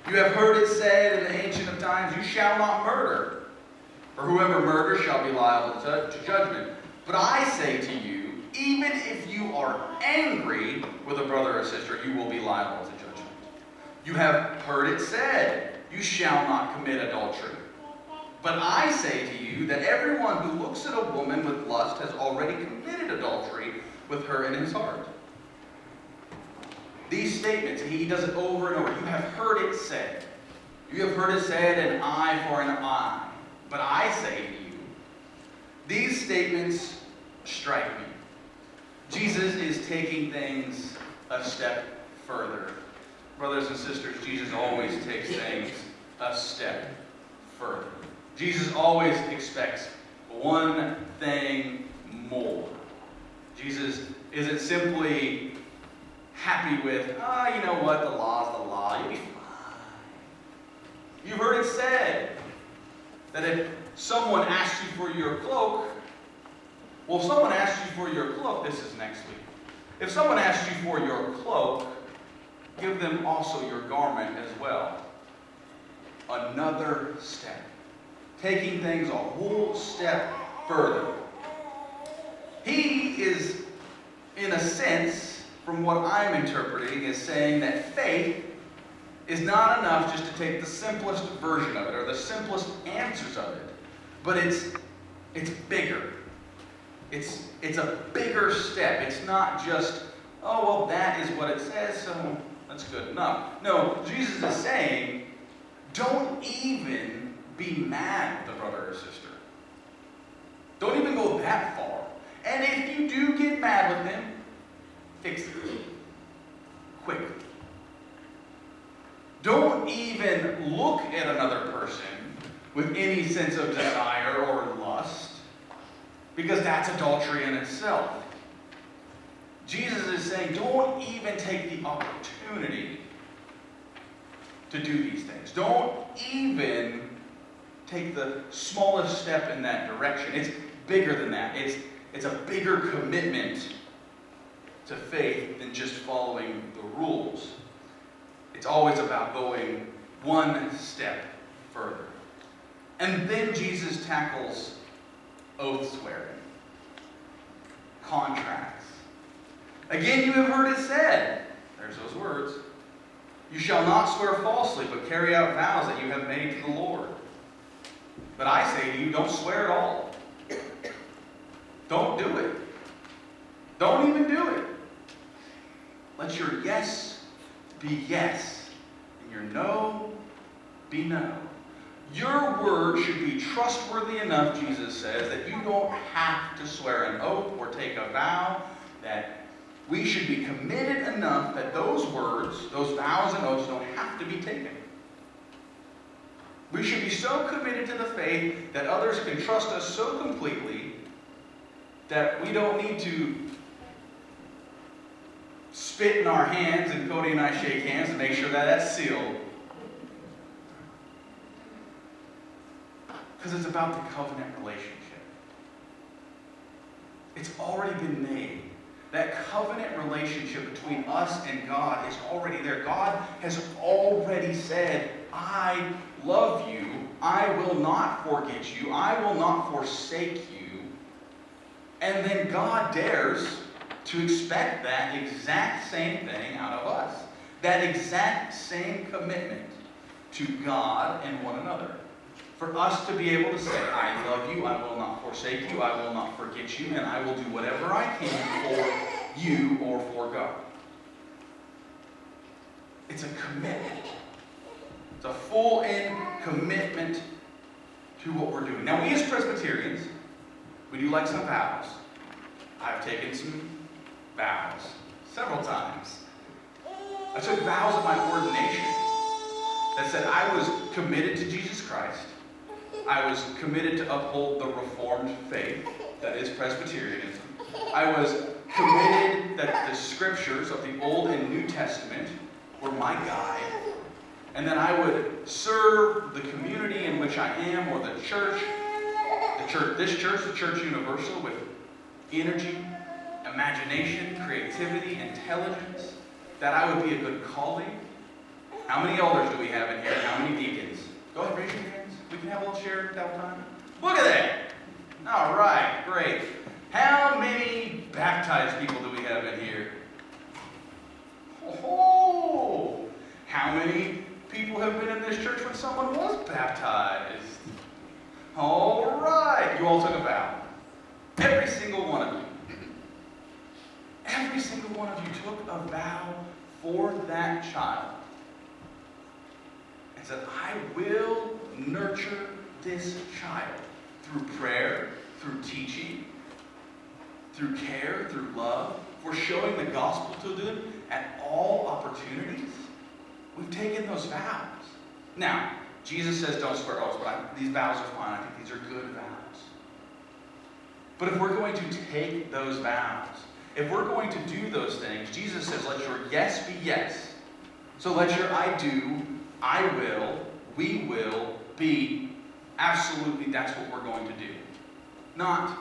You have heard it said in the ancient of times, you shall not murder, for whoever murders shall be liable to judgment. But I say to you, even if you are angry with a brother or sister, you will be liable to judgment. You have heard it said, you shall not commit adultery. But I say to you that everyone who looks at a woman with lust has already committed adultery with her in his heart. These statements, he does it over and over. You have heard it said. You have heard it said, an eye for an eye. But I say to you, these statements strike me. Jesus is taking things a step further. Brothers and sisters, Jesus always takes things a step further. Jesus always expects one thing more. Jesus isn't simply happy with, you know what, the law's the law, you'll be fine. You've heard it said that if someone asks you for your cloak, well, if someone asks you for your cloak, this is next week. If someone asks you for your cloak, give them also your garment as well. Another step. Taking things a whole step further. He is, in a sense, from what I'm interpreting, is saying that faith is not enough just to take the simplest version of it or the simplest answers of it, but it's bigger. It's a bigger step. It's not just, oh, well, that is what it says, so that's good enough. No, Jesus is saying, don't even be mad with a brother or sister. Don't even go that far. And if you do get mad with them, fix it quickly. Don't even look at another person with any sense of desire or lust, because that's adultery in itself. Jesus is saying, don't even take the opportunity to do these things. Don't even take the smallest step in that direction. It's bigger than that. It's a bigger commitment to faith than just following the rules. It's always about going one step further. And then Jesus tackles oath swearing, contracts. Again, you have heard it said, there's those words, you shall not swear falsely, but carry out vows that you have made to the Lord. But I say to you, don't swear at all. Don't do it. Don't even do it. Let your yes be yes, and your no be no. Your word should be trustworthy enough, Jesus says, that you don't have to swear an oath or take a vow, that we should be committed enough that those words, those vows and oaths don't have to be taken. We should be so committed to the faith that others can trust us so completely that we don't need to spit in our hands and Cody and I shake hands to make sure that that's sealed. Because it's about the covenant relationship. It's already been made. That covenant relationship between us and God is already there. God has already said, I love you. I will not forget you. I will not forsake you. And then God dares to expect that exact same thing out of us. That exact same commitment to God and one another. For us to be able to say, I love you, I will not forsake you, I will not forget you, and I will do whatever I can for you or for God. It's a commitment. It's a full-in commitment to what we're doing. Now, we as Presbyterians, we do like some vows. I've taken some vows several times. I took vows at my ordination that said I was committed to Jesus Christ. I was committed to uphold the Reformed faith, that is Presbyterianism. I was committed that the scriptures of the Old and New Testament were my guide, and that I would serve the community in which I am, or the church, the Church Universal, with energy, imagination, creativity, intelligence, that I would be a good colleague, How many elders do we have in here? How many deacons? Go ahead, raise your hands. We can have a little share that time. Look at that. All right, great. How many baptized people do we have in here? Oh, how many people have been in this church when someone was baptized? All right, you all took a vow. Every single one of you. Every single one of you took a vow for that child and said, I will nurture this child through prayer, through teaching, through care, through love, for showing the gospel to them at all opportunities. We've taken those vows. Now, Jesus says don't swear oaths, but these vows are fine. I think these are good vows. But if we're going to take those vows, if we're going to do those things, Jesus says, let your yes be yes. So let your I do, I will, we will be absolutely that's what we're going to do. Not,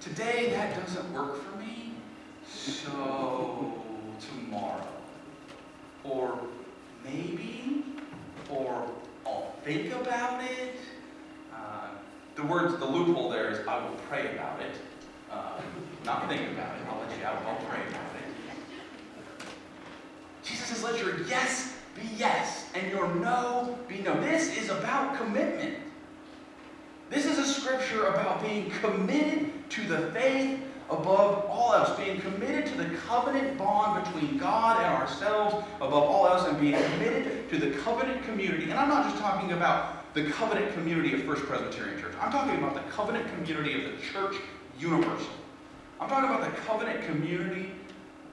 today that doesn't work for me, so tomorrow. Or maybe, or I'll think about it. The loophole there is I will pray about it. Not think about it. I'll let you out. I'll pray about it. Jesus says, let your yes be yes, and your no be no. This is about commitment. This is a scripture about being committed to the faith above all else, being committed to the covenant bond between God and ourselves above all else, and being committed to the covenant community. And I'm not just talking about the covenant community of First Presbyterian Church. I'm talking about the covenant community of the church universal. I'm talking about the covenant community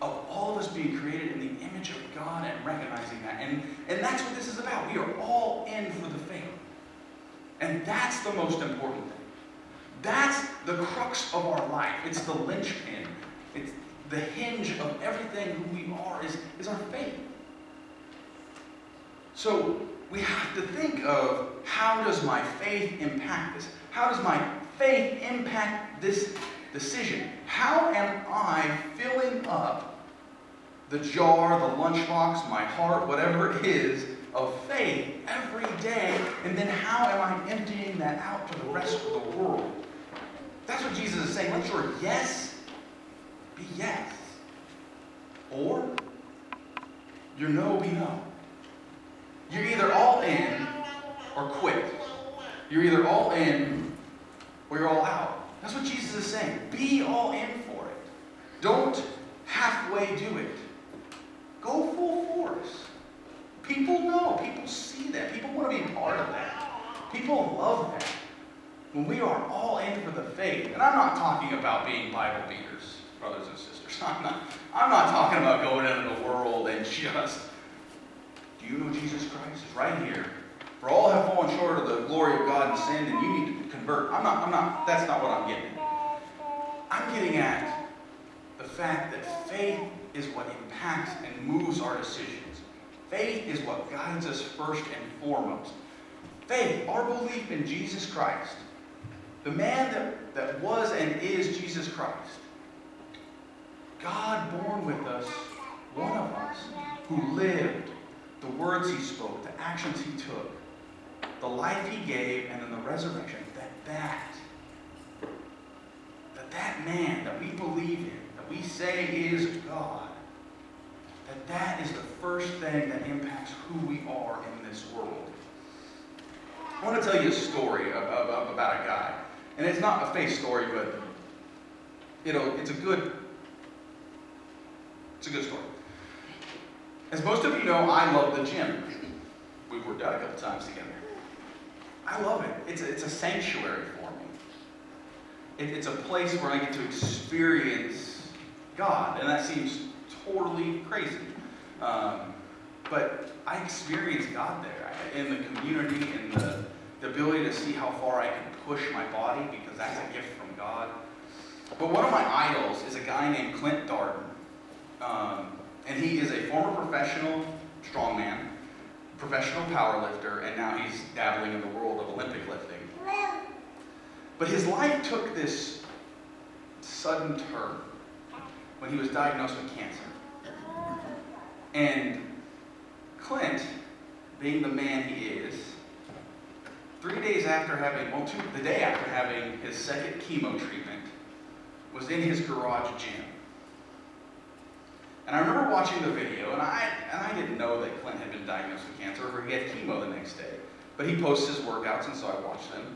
of all of us being created in the image of God and recognizing that. And that's what this is about. We are all in for the faith. And that's the most important thing. That's the crux of our life. It's the linchpin. It's the hinge of everything who we are is our faith. So we have to think of, how does my faith impact this? How does my faith impact this decision? How am I filling up the jar, the lunchbox, my heart, whatever it is, of faith every day? And then how am I emptying that out to the rest of the world? That's what Jesus is saying. Let your yes be yes. Or your no be no. You're either all in or quit. You're either all in or you're all out. That's what Jesus is saying. Be all in for it. Don't halfway do it. Go full force. People know. People see that. People want to be part of that. People love that. When we are all in for the faith, and I'm not talking about being Bible beaters, brothers and sisters. I'm not talking about going into the world and just, do you know Jesus Christ is right here? For all have fallen short of the glory of God and sinned, and you need to convert. That's not what I'm getting at. I'm getting at the fact that faith is what impacts and moves our decisions. Faith is what guides us first and foremost. Faith, our belief in Jesus Christ, the man that was and is Jesus Christ, God born with us, one of us, who lived the words he spoke, the actions he took, the life he gave, and then the resurrection, that man that we believe in, that we say is God, that is the first thing that impacts who we are in this world. I want to tell you a story about a guy. And it's not a fake story, but it's a good story. As most of you know, I love the gym. We've worked out a couple times together. I love it. It's a sanctuary for me. It's a place where I get to experience God, and that seems totally crazy. But I experience God there in the community, in the ability to see how far I can push my body, because that's a gift from God. But one of my idols is a guy named Clint Darden. And he is a former professional strongman, professional powerlifter, and now he's dabbling in the world of Olympic lifting. But his life took this sudden turn when he was diagnosed with cancer. And Clint, being the man he is, 3 days after having, the day after having his second chemo treatment, was in his garage gym. And I remember watching the video, and I didn't know that Clint had been diagnosed with cancer or he had chemo the next day. But he posts his workouts, and so I watched them.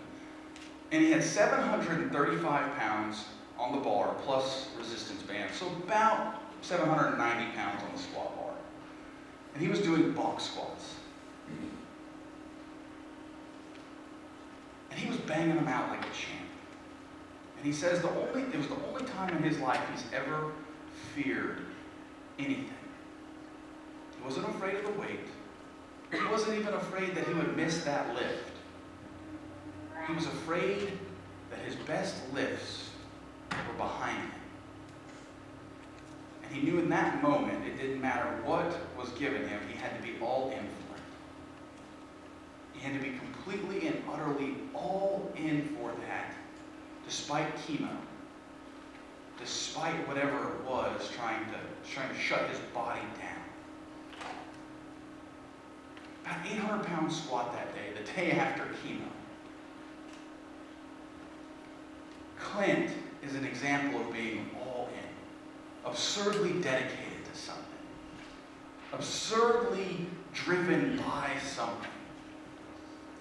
And he had 735 pounds on the bar plus resistance band, so about 790 pounds on the squat bar. And he was doing box squats. And he was banging them out like a champ. And he says it was the only time in his life he's ever feared anything. He wasn't afraid of the weight. He wasn't even afraid that he would miss that lift. He was afraid that his best lifts were behind him. And he knew in that moment, it didn't matter what was given him, he had to be all in for it. He had to be completely and utterly all in for that, despite chemo, despite whatever it was trying to shut his body down. About 800-pound squat that day, the day after chemo. Clint is an example of being all in, absurdly dedicated to something, absurdly driven by something.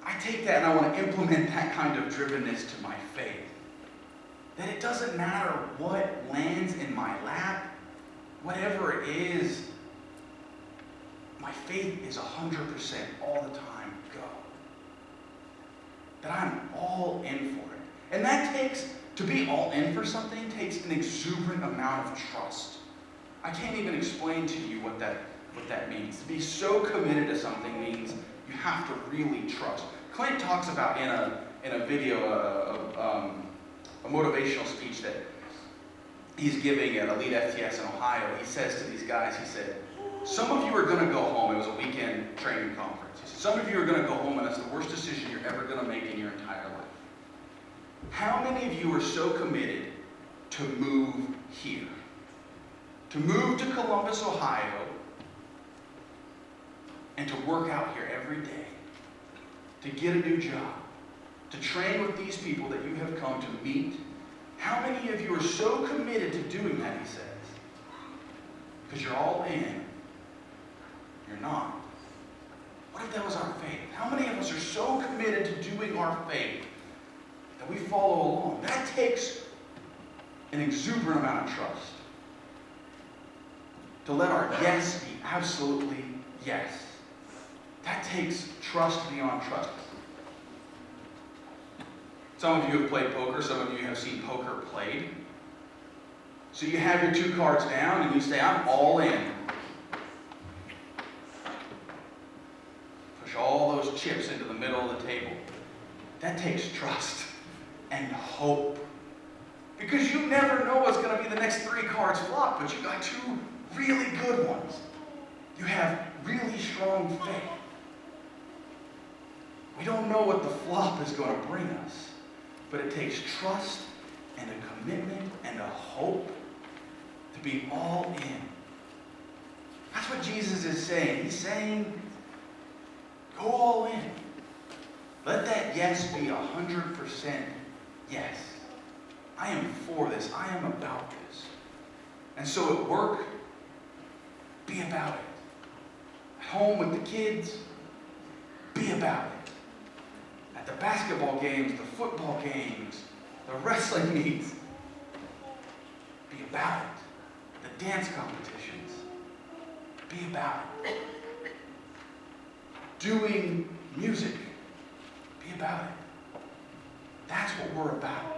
I take that and I want to implement that kind of drivenness to my faith. That it doesn't matter what lands in my lap, whatever it is, my faith is 100% all the time go. That I'm all in for it. And that to be all in for something takes an exuberant amount of trust. I can't even explain to you what that means. To be so committed to something means you have to really trust. Clint talks about in a video, a motivational speech that he's giving at Elite FTS in Ohio. He says to these guys, he said, some of you are going to go home. It was a weekend training conference. He said, some of you are going to go home and that's the worst decision you're ever going to make in your entire life. How many of you are so committed to move here? To move to Columbus, Ohio, and to work out here every day, to get a new job, to train with these people that you have come to meet. How many of you are so committed to doing that, he says? Because you're all in. You're not. What if that was our faith? How many of us are so committed to doing our faith that we follow along? That takes an exuberant amount of trust. To let our yes be absolutely yes. That takes trust beyond trust. Some of you have played poker. Some of you have seen poker played. So you have your 2 cards down and you say, I'm all in. Push all those chips into the middle of the table. That takes trust and hope. Because you never know what's going to be the next 3 cards flop, but you got 2 really good ones. You have really strong faith. We don't know what the flop is going to bring us, but it takes trust and a commitment and a hope to be all in. That's what Jesus is saying. He's saying, go all in. Let that yes be 100% yes. I am for this. I am about this. And so at work, be about it. At home with the kids, be about it. At the basketball games, the football games, the wrestling meets, be about it. The dance competitions, be about it. Doing music, be about it. That's what we're about.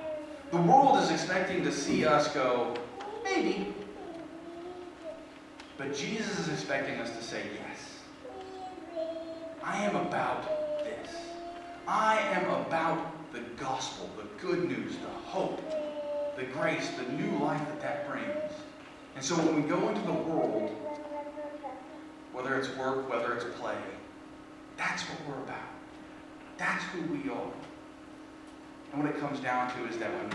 The world is expecting to see us go, maybe. But Jesus is expecting us to say yes. I am about this. I am about the gospel, the good news, the hope, the grace, the new life that brings. And so when we go into the world, whether it's work, whether it's play, that's what we're about. That's who we are. And what it comes down to is that when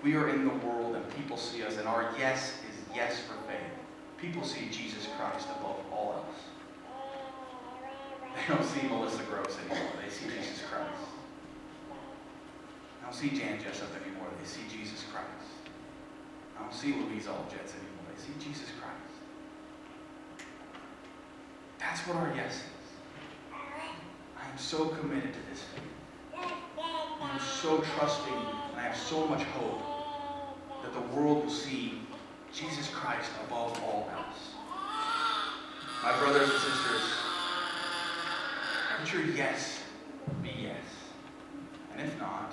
we are in the world and people see us and our yes is yes for faith, people see Jesus Christ above all else. They don't see Melissa Gross anymore. They see Jesus Christ. They don't see Dan Jessop anymore. They see Jesus Christ. I don't see Louise Alljets anymore. They see Jesus Christ. That's what our yes is. I am so committed to this faith. I am so trusting, and I have so much hope that the world will see Jesus Christ above all else. My brothers and sisters, let your yes be yes. And if not,